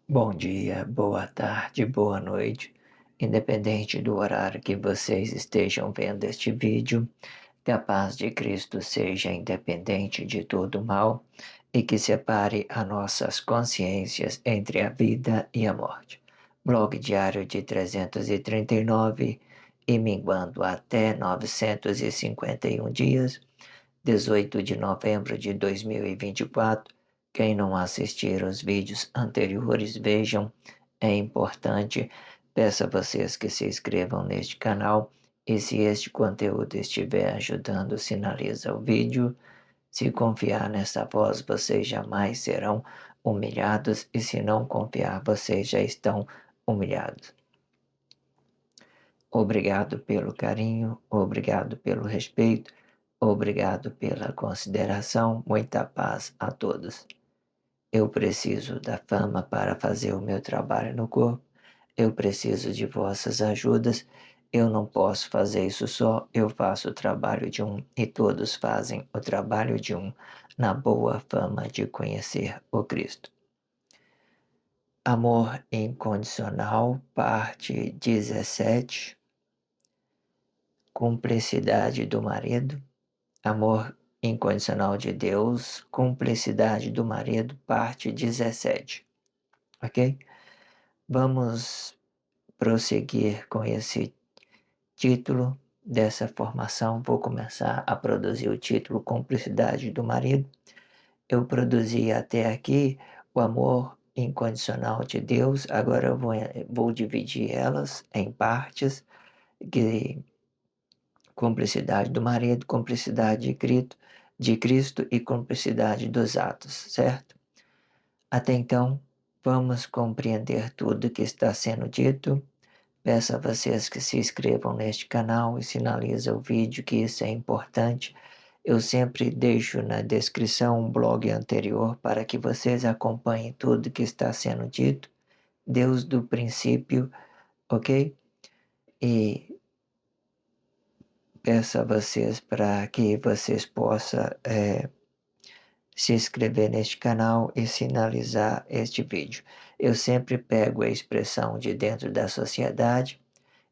Bom dia, boa tarde, boa noite, independente do horário que vocês estejam vendo este vídeo, que a paz de Cristo seja independente de todo mal e que separe as nossas consciências entre a vida e a morte. Blog diário de 339 e minguando até 951 dias, 18 de novembro de 2024. Quem não assistir os vídeos anteriores, vejam, é importante. Peço a vocês que se inscrevam neste canal e se este conteúdo estiver ajudando, sinaliza o vídeo. Se confiar nessa voz, vocês jamais serão humilhados e se não confiar, vocês já estão humilhados. Obrigado pelo carinho, obrigado pelo respeito, obrigado pela consideração, muita paz a todos. Eu preciso da fama para fazer o meu trabalho no corpo. Eu preciso de vossas ajudas. Eu não posso fazer isso só. Eu faço o trabalho de um e todos fazem o trabalho de um na boa fama de conhecer o Cristo. Amor incondicional, parte 17. Cumplicidade do marido. Amor incondicional de Deus, cumplicidade do marido, parte 17. Ok? Vamos prosseguir com esse título dessa formação. Vou começar a produzir o título Cumplicidade do Marido. Eu produzi até aqui o amor incondicional de Deus. Agora eu vou dividir elas em partes. Cumplicidade do marido, cumplicidade de Cristo e cumplicidade dos atos, certo? Até então, vamos compreender tudo que está sendo dito. Peço a vocês que se inscrevam neste canal e sinalizem o vídeo, que isso é importante. Eu sempre deixo na descrição um blog anterior para que vocês acompanhem tudo que está sendo dito, desde o princípio, ok? E peço a vocês para que vocês possam se inscrever neste canal e sinalizar este vídeo. Eu sempre pego a expressão de dentro da sociedade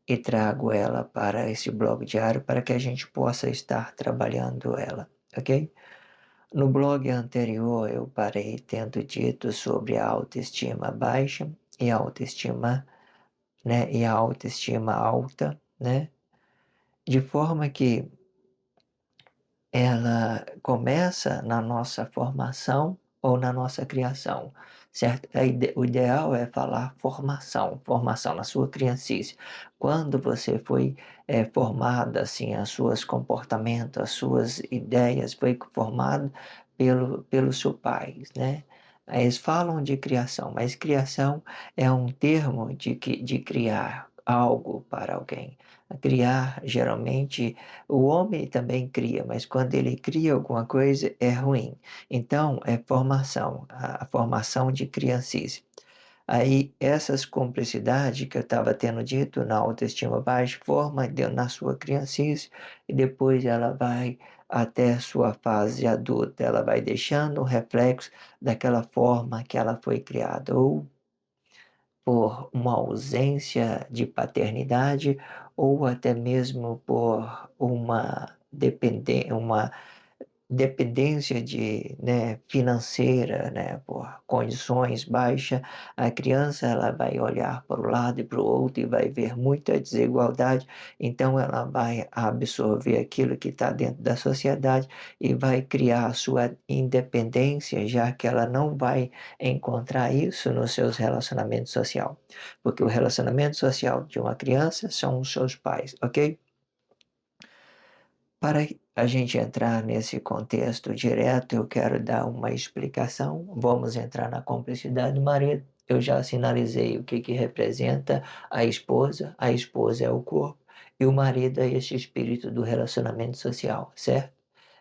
e trago ela para esse blog diário para que a gente possa estar trabalhando ela, ok? No blog anterior eu parei tendo dito sobre a autoestima baixa e a autoestima, né, e a autoestima alta, né? De forma que ela começa na nossa formação ou na nossa criação, certo? O ideal é falar formação na sua criancice. Quando você foi formada, assim, os seus comportamentos, as suas ideias, foi formado pelo seu pai, né? Eles falam de criação, mas criação é um termo de criar algo para alguém. Criar, geralmente, o homem também cria, mas quando ele cria alguma coisa é ruim. Então, é formação, a formação de criancice. Aí, essas cumplicidades que eu estava tendo dito na autoestima baixa, forma na sua criancice e depois ela vai até sua fase adulta. Ela vai deixando um reflexo daquela forma que ela foi criada, ou por uma ausência de paternidade ou até mesmo por uma dependência financeira, né, por condições baixas, a criança ela vai olhar para o lado e para o outro e vai ver muita desigualdade, então ela vai absorver aquilo que está dentro da sociedade e vai criar a sua independência, já que ela não vai encontrar isso nos seus relacionamentos sociais, porque o relacionamento social de uma criança são os seus pais, ok? Para a gente entrar nesse contexto direto, eu quero dar uma explicação. Vamos entrar na cumplicidade do marido. eu já sinalizei o que representa a esposa é o corpo, e o marido é esse espírito do relacionamento social, certo?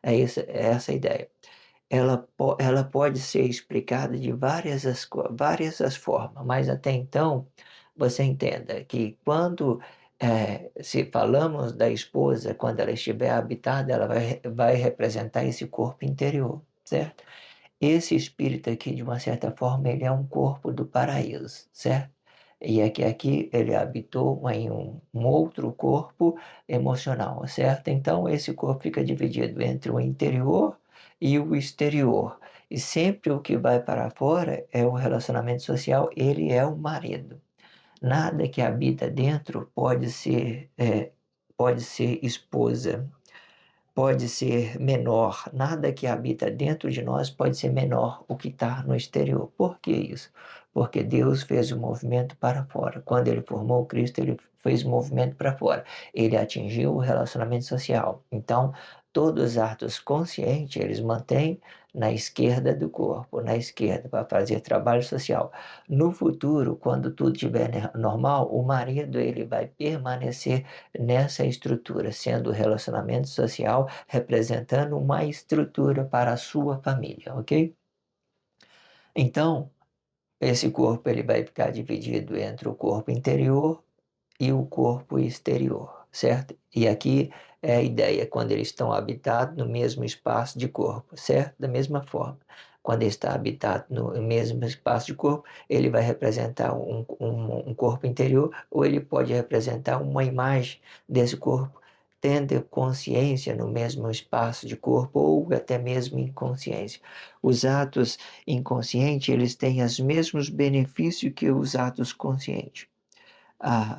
É essa a ideia. Ela pode ser explicada de várias as formas, mas até então você entenda que quando se falamos da esposa, quando ela estiver habitada, ela vai representar esse corpo interior, certo? Esse espírito aqui, de uma certa forma, ele é um corpo do paraíso, certo? E é que aqui ele habitou em um outro corpo emocional, certo? Então, esse corpo fica dividido entre o interior e o exterior. E sempre o que vai para fora é o relacionamento social, ele é o marido. Nada que habita dentro pode ser esposa, pode ser menor. Nada que habita dentro de nós pode ser menor o que está no exterior. Por que isso? Porque Deus fez o movimento para fora. Quando ele formou Cristo, ele fez o movimento para fora. Ele atingiu o relacionamento social. Então, todos os atos conscientes, eles mantêm na esquerda do corpo, na esquerda, para fazer trabalho social. No futuro, quando tudo estiver normal, o marido ele vai permanecer nessa estrutura, sendo o relacionamento social representando uma estrutura para a sua família, ok? Então, esse corpo ele vai ficar dividido entre o corpo interior e o corpo exterior, certo? E aqui é a ideia, quando eles estão habitados no mesmo espaço de corpo, certo? Da mesma forma. Quando ele está habitado no mesmo espaço de corpo, ele vai representar um corpo interior, ou ele pode representar uma imagem desse corpo, tendo consciência no mesmo espaço de corpo, ou até mesmo inconsciência. Os atos inconscientes, eles têm os mesmos benefícios que os atos conscientes.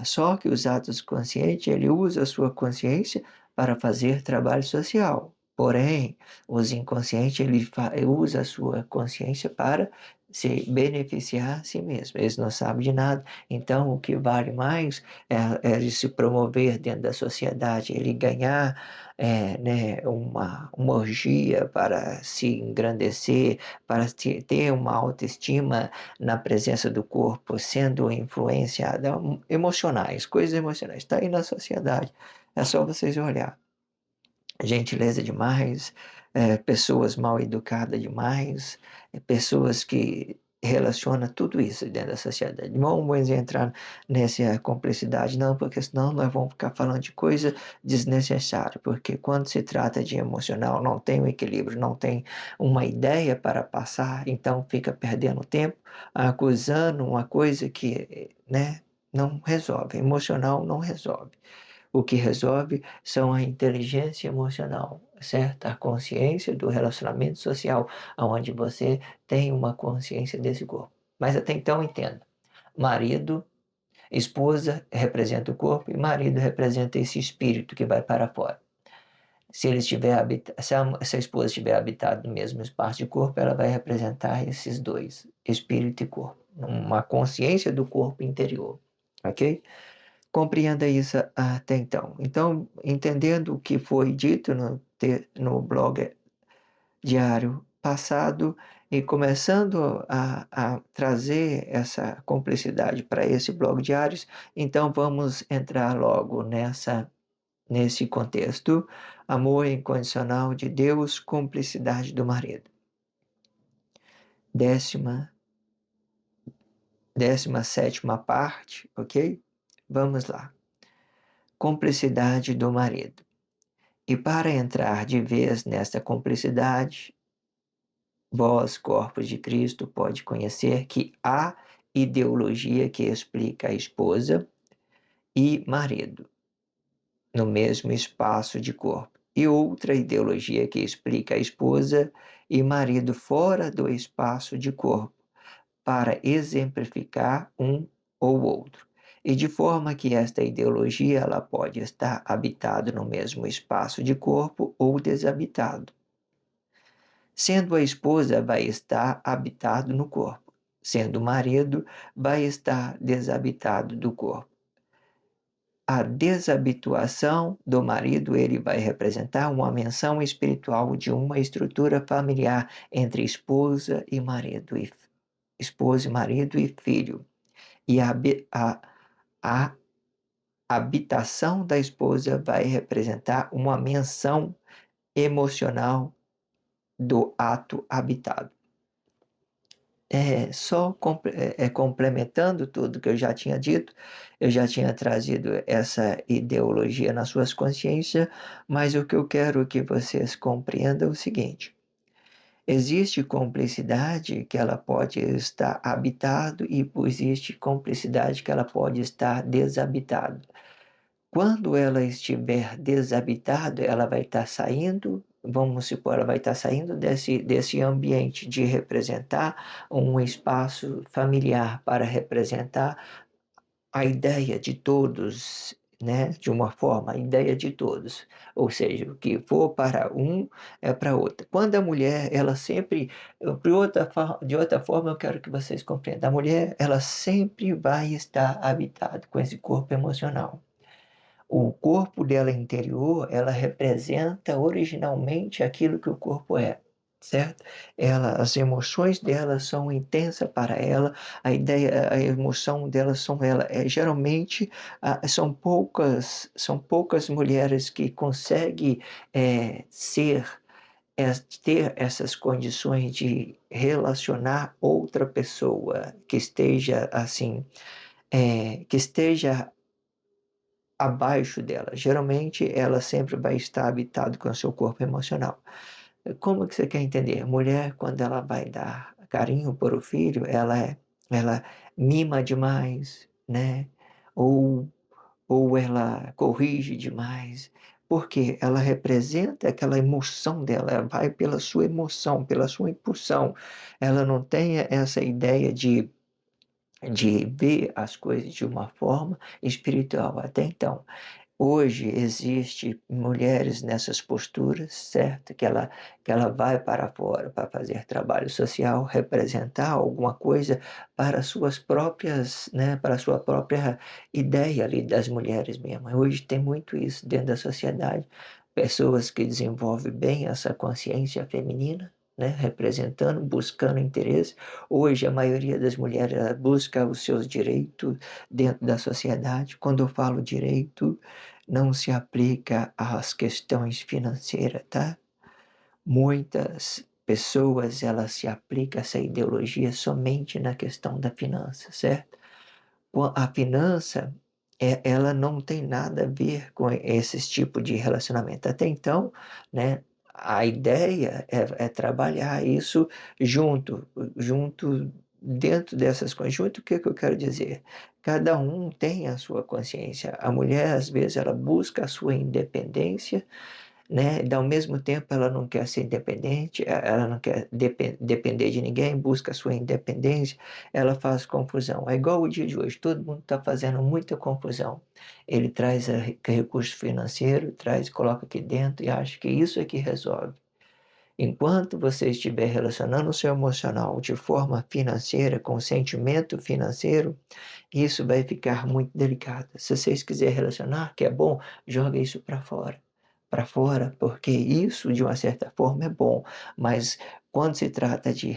Só que os atos conscientes, ele usa a sua consciência para fazer trabalho social. Porém, os inconscientes, ele usa a sua consciência para se beneficiar a si mesmo. Eles não sabem de nada. Então, o que vale mais é ele se promover dentro da sociedade, ele ganhar né, uma orgia para se engrandecer, para ter uma autoestima na presença do corpo, sendo influenciada emocionais, coisas emocionais. Está aí na sociedade. É só vocês olhar. Gentileza demais, pessoas mal educadas demais, pessoas que relacionam tudo isso dentro da sociedade. Não vamos entrar nessa complexidade, não, porque senão nós vamos ficar falando de coisa desnecessária, porque quando se trata de emocional, não tem um equilíbrio, não tem uma ideia para passar, então fica perdendo tempo, acusando uma coisa que, né, não resolve, emocional não resolve. O que resolve são a inteligência emocional, certo? A consciência do relacionamento social, onde você tem uma consciência desse corpo. Mas até então entenda, marido, esposa representa o corpo e marido representa esse espírito que vai para fora. Se ele estiver se a esposa estiver habitada no mesmo espaço de corpo, ela vai representar esses dois, espírito e corpo, uma consciência do corpo interior, ok? Compreenda isso até então. Então, entendendo o que foi dito no blog diário passado e começando a trazer essa complexidade para esse blog diários, então vamos entrar logo nesse contexto. Amor incondicional de Deus, cumplicidade do marido. 17ª parte, ok? Vamos lá. Cumplicidade do marido. E para entrar de vez nesta cumplicidade, vós, corpos de Cristo, pode conhecer que há ideologia que explica a esposa e marido no mesmo espaço de corpo, e outra ideologia que explica a esposa e marido fora do espaço de corpo, para exemplificar um ou outro. E de forma que esta ideologia ela pode estar habitado no mesmo espaço de corpo ou desabitado. Sendo a esposa, vai estar habitado no corpo. Sendo o marido, vai estar desabitado do corpo. A desabituação do marido, ele vai representar uma menção espiritual de uma estrutura familiar entre esposa e marido. esposa, marido e filho. E a habitação da esposa vai representar uma menção emocional do ato habitado. Complementando tudo que eu já tinha dito, eu já tinha trazido essa ideologia nas suas consciências, mas o que eu quero que vocês compreendam é o seguinte: existe cumplicidade que ela pode estar habitado e existe cumplicidade que ela pode estar desabitado. Quando ela estiver desabitada, ela vai estar saindo, vamos supor, ela vai estar saindo desse ambiente de representar um espaço familiar para representar a ideia de todos, né? De uma forma, a ideia de todos. Ou seja, o que for para um é para outra. Quando a mulher, ela sempre, de outra forma, eu quero que vocês compreendam, a mulher, ela sempre vai estar habitada com esse corpo emocional. O corpo dela interior, ela representa originalmente aquilo que o corpo é, certo? As emoções dela são intensas para ela, a emoção dela são ela. Geralmente, são poucas mulheres que conseguem ser, ter essas condições de relacionar outra pessoa que esteja assim, que esteja abaixo dela. Geralmente, ela sempre vai estar habitada com o seu corpo emocional. Como que você quer entender? A mulher, quando ela vai dar carinho para o filho, ela mima demais, né? Ou, ou ela corrige demais. Porque ela representa aquela emoção dela, ela vai pela sua emoção, pela sua impulsão. Ela não tem essa ideia de ver as coisas de uma forma espiritual. Até então, hoje existe mulheres nessas posturas, certo? Que ela vai para fora para fazer trabalho social, representar alguma coisa para suas próprias, né? Para a sua própria ideia ali das mulheres mesmo. Hoje tem muito isso dentro da sociedade. Pessoas que desenvolvem bem essa consciência feminina, né? Representando, buscando interesse. Hoje a maioria das mulheres ela busca os seus direitos dentro da sociedade. Quando eu falo direito, não se aplica às questões financeiras, tá? Muitas pessoas elas se aplicam essa ideologia somente na questão da finança, certo? A finança ela não tem nada a ver com esses tipos de relacionamento. Até então, né? A ideia é trabalhar isso junto, junto dentro dessas coisas. Junto, o que eu quero dizer? Cada um tem a sua consciência. A mulher, às vezes, ela busca a sua independência, né? E ao mesmo tempo ela não quer ser independente, ela não quer depender de ninguém, busca a sua independência, ela faz confusão. É igual o dia de hoje, todo mundo está fazendo muita confusão. Ele traz recurso financeiro, coloca aqui dentro e acha que isso é que resolve. Enquanto você estiver relacionando o seu emocional de forma financeira, com sentimento financeiro, isso vai ficar muito delicado. Se vocês quiserem relacionar, que é bom, joga isso para fora. Para fora, porque isso, de uma certa forma, é bom. Mas quando se trata de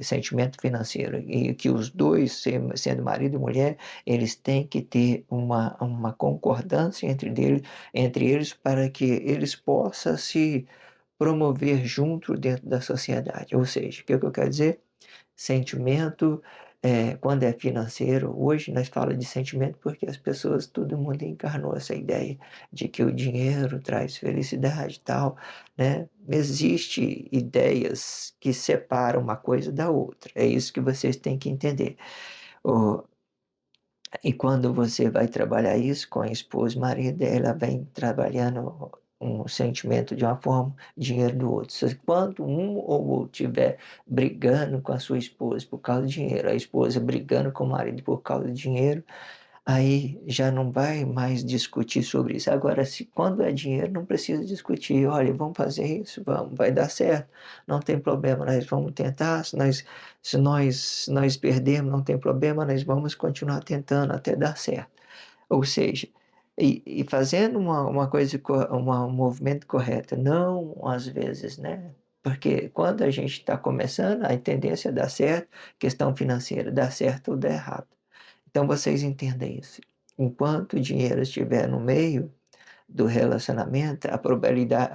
sentimento financeiro e que os dois, sendo marido e mulher, eles têm que ter uma concordância entre eles para que eles possam se promover junto dentro da sociedade. Ou seja, o que eu quero dizer? Sentimento, quando é financeiro, hoje nós falamos de sentimento porque as pessoas, todo mundo encarnou essa ideia de que o dinheiro traz felicidade e tal, né? Existem ideias que separam uma coisa da outra, é isso que vocês têm que entender. O, e quando você vai trabalhar isso com a esposa e marido, ela vem trabalhando um sentimento de uma forma, dinheiro do outro. Quando um ou outro estiver brigando com a sua esposa por causa do dinheiro, a esposa brigando com o marido por causa do dinheiro, aí já não vai mais discutir sobre isso. Agora, se quando é dinheiro, não precisa discutir. Olha, vamos fazer isso, vamos, vai dar certo, não tem problema, nós vamos tentar. Se nós perdermos, não tem problema, nós vamos continuar tentando até dar certo. Ou seja, fazendo uma coisa, um movimento correto, não às vezes, né? Porque quando a gente está começando, a tendência é dar certo, questão financeira, dar certo ou dar errado. Então vocês entendem isso. Enquanto o dinheiro estiver no meio do relacionamento, a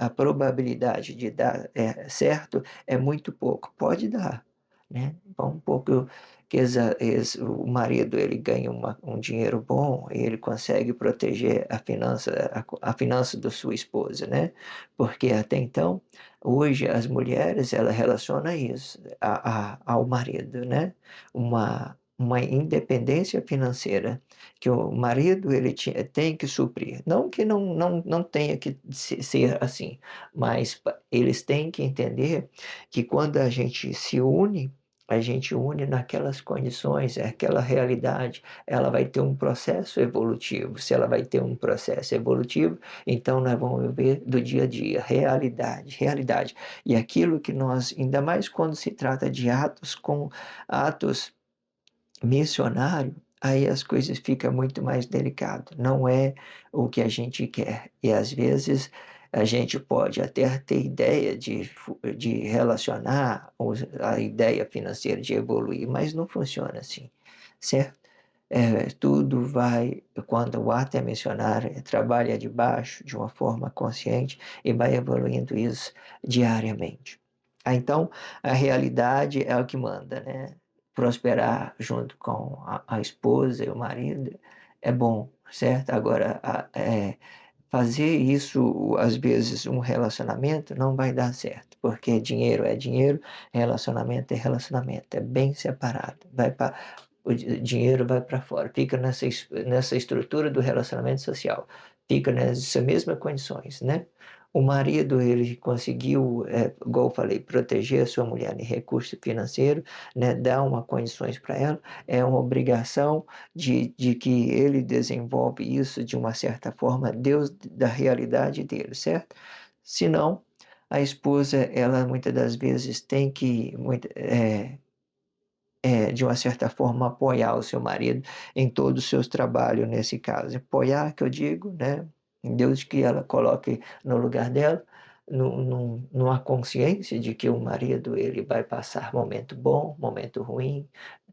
probabilidade de dar certo é muito pouco. Pode dar, né? Um pouco que o marido ele ganha um dinheiro bom e ele consegue proteger a finança da sua esposa, né? Porque até então, hoje as mulheres ela relaciona isso ao marido, né? Uma independência financeira que o marido ele tem que suprir. Não que não tenha que ser assim, mas eles têm que entender que quando a gente une naquelas condições, aquela realidade, ela vai ter um processo evolutivo. Se ela vai ter um processo evolutivo, então nós vamos viver do dia a dia, realidade, realidade. E aquilo que nós, ainda mais quando se trata de atos missionário, aí as coisas ficam muito mais delicadas. Não é o que a gente quer. E às vezes a gente pode até ter ideia de relacionar a ideia financeira de evoluir, mas não funciona assim, certo? Tudo vai, quando o ato é missionário, trabalha de baixo, de uma forma consciente, e vai evoluindo isso diariamente. Então, a realidade é o que manda, né? Prosperar junto com a esposa e o marido é bom, certo? Agora, fazer isso, às vezes, um relacionamento não vai dar certo, porque dinheiro é dinheiro, relacionamento é relacionamento, é bem separado. O dinheiro vai para fora, fica nessa estrutura do relacionamento social, fica nessas mesmas condições, né? O marido, ele conseguiu, igual eu falei, proteger a sua mulher em recurso financeiro, né? Dar uma condições para ela, é uma obrigação de que ele desenvolve isso de uma certa forma, Deus da realidade dele, certo? Senão, a esposa, ela muitas das vezes tem que, de uma certa forma, apoiar o seu marido em todos os seus trabalhos nesse caso. Apoiar, que eu digo, né? Deus que ela coloque no lugar dela, numa consciência de que o marido ele vai passar momento bom, momento ruim,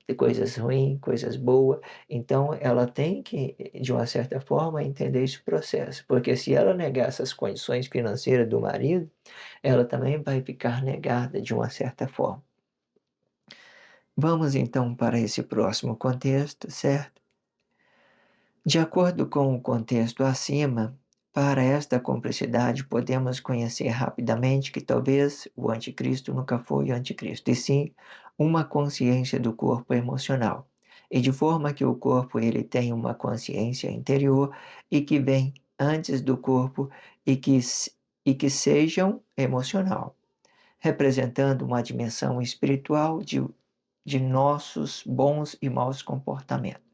de coisas ruins, coisas boas. Então, ela tem que, de uma certa forma, entender esse processo, porque se ela negar essas condições financeiras do marido, ela também vai ficar negada de uma certa forma. Vamos então para esse próximo contexto, certo? De acordo com o contexto acima, para esta complexidade podemos conhecer rapidamente que talvez o anticristo nunca foi o anticristo, e sim uma consciência do corpo emocional, e de forma que o corpo ele tem uma consciência interior e que vem antes do corpo e que sejam emocional, representando uma dimensão espiritual de nossos bons e maus comportamentos,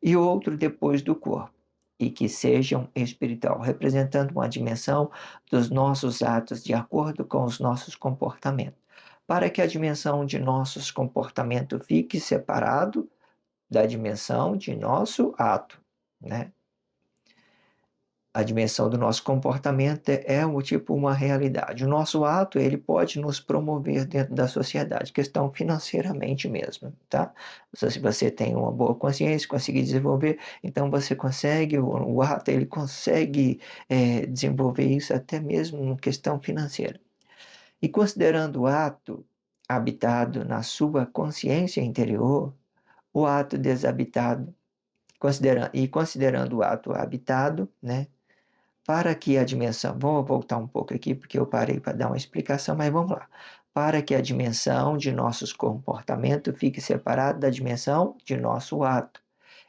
e outro depois do corpo, e que sejam espiritual, representando uma dimensão dos nossos atos de acordo com os nossos comportamentos, para que a dimensão de nossos comportamentos fique separado da dimensão de nosso ato, né? A dimensão do nosso comportamento é tipo uma realidade. O nosso ato ele pode nos promover dentro da sociedade, questão financeiramente mesmo, tá? Se você tem uma boa consciência, conseguir desenvolver, então você consegue, o ato ele consegue desenvolver isso até mesmo em questão financeira. E considerando o ato habitado na sua consciência interior, o ato desabitado, considerando o ato habitado, né? Para que a dimensão, vou voltar um pouco aqui porque eu parei para dar uma explicação, mas vamos lá. Para que a dimensão de nossos comportamentos fique separada da dimensão de nosso ato,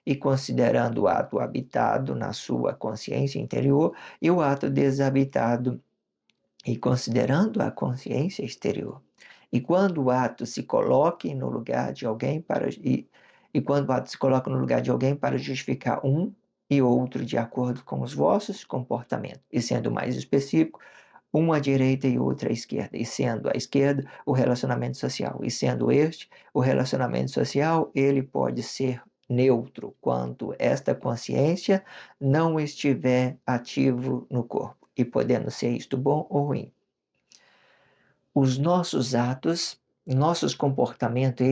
e considerando o ato habitado na sua consciência interior e o ato desabitado, e considerando a consciência exterior. E quando o ato se coloque no lugar de alguém e quando o ato se coloca no lugar de alguém para justificar um e outro de acordo com os vossos comportamentos, e sendo mais específico, uma à direita e outra à esquerda, e sendo a esquerda o relacionamento social, e sendo este o relacionamento social, ele pode ser neutro quando esta consciência não estiver ativo no corpo, e podendo ser isto bom ou ruim. os nossos atos, nossos comportamentos,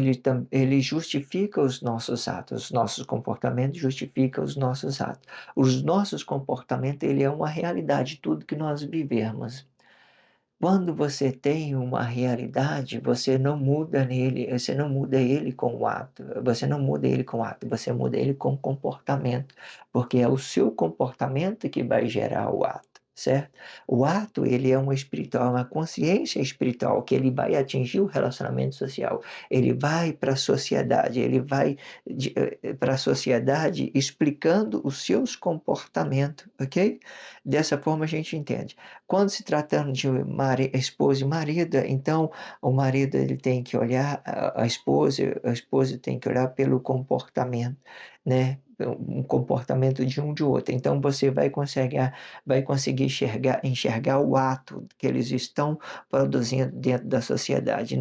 ele justifica os nossos atos, os nossos comportamentos justificam os nossos atos. Os nossos comportamentos, ele é uma realidade, tudo que nós vivemos. Quando você tem uma realidade, você não muda nele, você não muda ele com o ato, você não muda ele com o ato, você muda ele com o comportamento, porque é o seu comportamento que vai gerar o ato, certo? O ato, ele é uma espiritual, uma consciência espiritual, que ele vai atingir o relacionamento social, ele vai para a sociedade, ele vai para a sociedade explicando os seus comportamentos, ok? Dessa forma a gente entende. Quando se tratando de esposa e marido, então o marido ele tem que olhar a esposa tem que olhar pelo comportamento, né? Um comportamento de um de outro. Então você vai conseguir enxergar o ato que eles estão produzindo dentro da sociedade.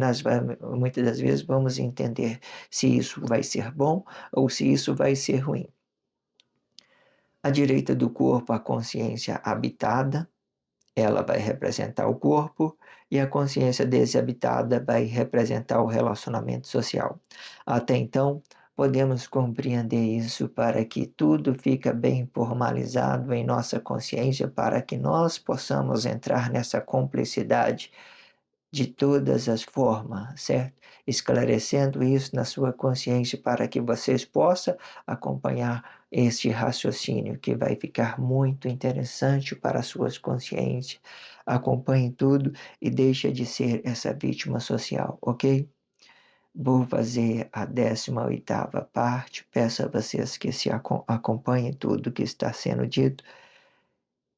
Muitas das vezes vamos entender se isso vai ser bom ou se isso vai ser ruim. À direita do corpo, a consciência habitada, ela vai representar o corpo e a consciência deshabitada vai representar o relacionamento social. Até então, podemos compreender isso para que tudo fica bem formalizado em nossa consciência, para que nós possamos entrar nessa complexidade de todas as formas, certo? Esclarecendo isso na sua consciência para que vocês possam acompanhar este raciocínio que vai ficar muito interessante para as suas consciências. Acompanhe tudo e deixe de ser essa vítima social, ok? Vou fazer a 18ª parte. Peço a vocês que se acompanhem tudo que está sendo dito.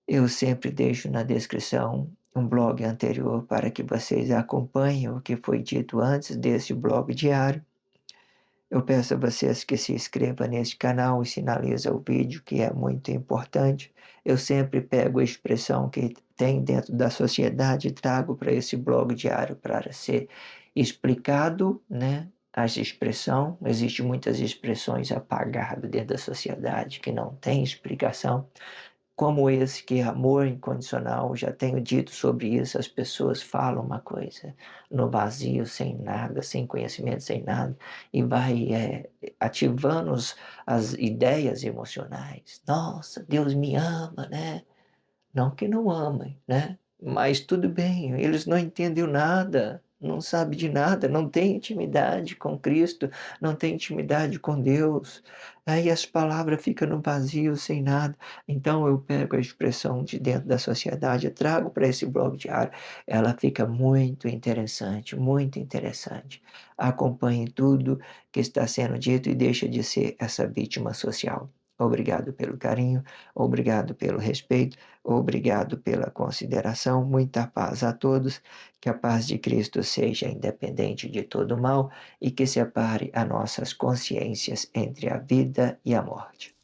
Eu sempre deixo na descrição um blog anterior para que vocês acompanhem o que foi dito antes desse blog diário. Eu peço a vocês que se inscrevam neste canal e sinalizem o vídeo, que é muito importante. Eu sempre pego a expressão que tem dentro da sociedade e trago para esse blog diário para ser explicado, né? As expressões, existem muitas expressões apagadas dentro da sociedade que não tem explicação, como esse que é amor incondicional, já tenho dito sobre isso, as pessoas falam uma coisa no vazio, sem nada, sem conhecimento, sem nada, e vai ativando as ideias emocionais. Nossa, Deus me ama, né? Não que não amem, né? Mas tudo bem, eles não entendem nada, não sabem de nada, não têm intimidade com Cristo, não têm intimidade com Deus. Aí as palavras ficam no vazio, sem nada. Então eu pego a expressão de dentro da sociedade, eu trago para esse blog diário, ela fica muito interessante, muito interessante. Acompanhe tudo que está sendo dito e deixa de ser essa vítima social. Obrigado pelo carinho, obrigado pelo respeito. Obrigado pela consideração, muita paz a todos, que a paz de Cristo seja independente de todo mal e que separe as nossas consciências entre a vida e a morte.